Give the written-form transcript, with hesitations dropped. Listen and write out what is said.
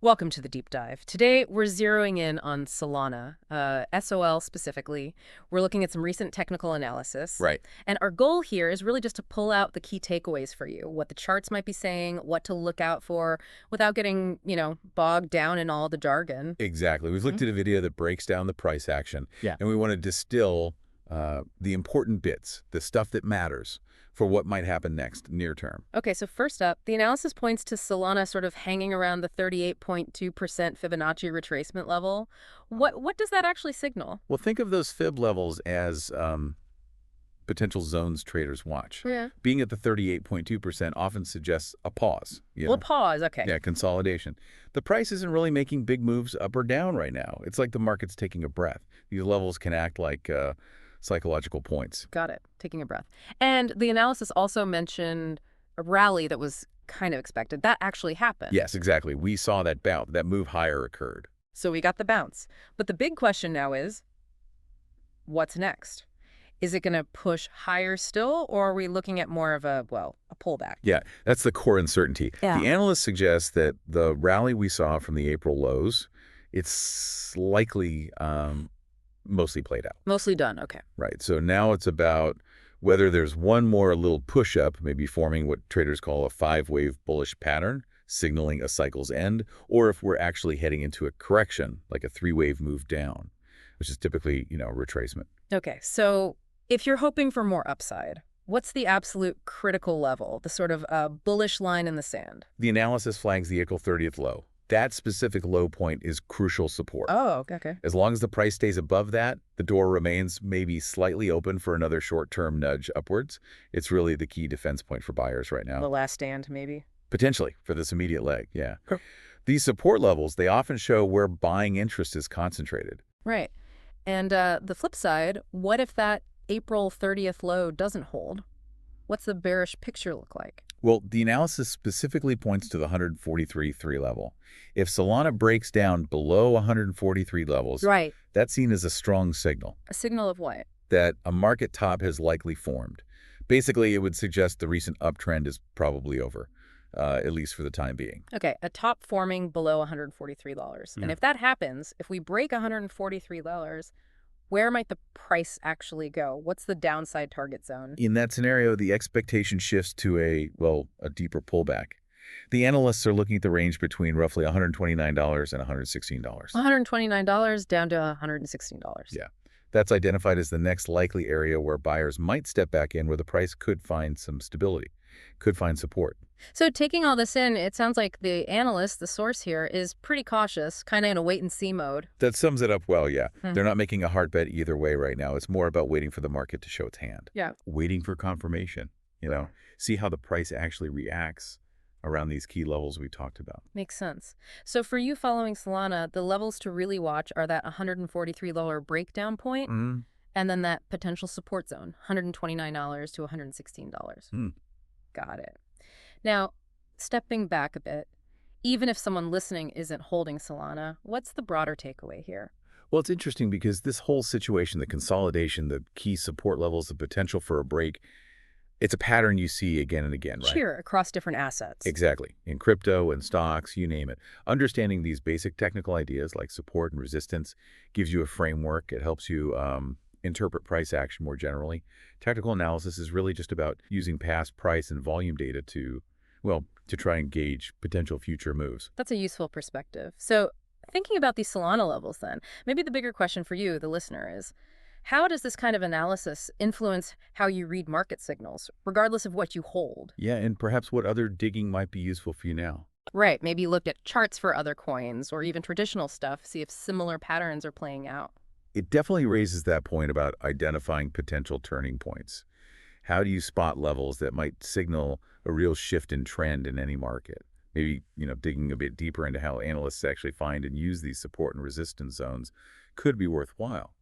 Welcome to the deep dive. Today, we're zeroing in on Solana, SOL specifically. We're looking at some recent technical analysis. Right. And our goal here is really just to pull out the key takeaways for you, what the charts might be saying, what to look out for, without getting, bogged down in all the jargon. Exactly. We've Mhm. looked at a video that breaks down the price action, Yeah. and we want to distill the important bits, the stuff that matters for what might happen next, near term. Okay, so first up, the analysis points to Solana sort of hanging around the 38.2% Fibonacci retracement level. What does that actually signal? Well, think of those fib levels as potential zones traders watch. Yeah. Being at the 38.2% often suggests a pause, Well, pause. Okay. Yeah, consolidation. The price isn't really making big moves up or down right now. It's like the market's taking a breath. These levels can act like psychological points. Got it. Taking a breath. And the analysis also mentioned a rally that was kind of expected. That actually happened. Yes, exactly. We saw that bounce. That move higher occurred. So we got the bounce. But the big question now is, what's next? Is it going to push higher still, or are we looking at more of a pullback? Yeah, that's the core uncertainty. Yeah. The analysts suggest that the rally we saw from the April lows, it's likely mostly played out. Mostly done. Okay. Right. So now it's about whether there's one more little push-up, maybe forming what traders call a five-wave bullish pattern, signaling a cycle's end, or if we're actually heading into a correction, like a three-wave move down, which is typically, retracement. Okay. So if you're hoping for more upside, what's the absolute critical level, the sort of bullish line in the sand? The analysis flags the April 30th low. That specific low point is crucial support. Oh, okay. As long as the price stays above that, the door remains maybe slightly open for another short-term nudge upwards. It's really the key defense point for buyers right now. The last stand, maybe. Potentially, for this immediate leg, yeah. Sure. These support levels, they often show where buying interest is concentrated. Right. And the flip side, what if that April 30th low doesn't hold? What's the bearish picture look like? Well, the analysis specifically points to the 143.3 level. If Solana breaks down below 143 levels, Right. that's seen as a strong signal A signal of what? that a market top has likely formed. Basically, it would suggest the recent uptrend is probably over, at least for the time being. Okay, a top forming below $143. And Yeah. if that happens, if we break $143, where might the price actually go? What's the downside target zone? In that scenario, the expectation shifts to a deeper pullback. The analysts are looking at the range between roughly $129 and $116. $129 down to $116. Yeah. That's identified as the next likely area where buyers might step back in, where the price could find some stability, could find support. So taking all this in, it sounds like the analyst, the source here, is pretty cautious, kind of in a wait-and-see mode. That sums it up well, yeah. Hmm. They're not making a hard bet either way right now. It's more about waiting for the market to show its hand. Yeah. Waiting for confirmation, see how the price actually reacts around these key levels we talked about. Makes sense. So for you following Solana, the levels to really watch are that $143 breakdown point, Mm. and then that potential support zone, $129 to $116. Mm. Got it. Now, stepping back a bit, even if someone listening isn't holding Solana, what's the broader takeaway here? Well, it's interesting because this whole situation, the consolidation, the key support levels, the potential for a break, it's a pattern you see again and again, right? Sure, across different assets. Exactly. In crypto and stocks, you name it. Understanding these basic technical ideas like support and resistance gives you a framework. It helps you interpret price action more generally. Technical analysis is really just about using past price and volume data to try and gauge potential future moves. That's a useful perspective. So thinking about these Solana levels then, maybe the bigger question for you, the listener, is how does this kind of analysis influence how you read market signals, regardless of what you hold? Yeah, and perhaps what other digging might be useful for you now. Right, maybe you looked at charts for other coins or even traditional stuff, see if similar patterns are playing out. It definitely raises that point about identifying potential turning points. How do you spot levels that might signal a real shift in trend in any market? Maybe, digging a bit deeper into how analysts actually find and use these support and resistance zones could be worthwhile.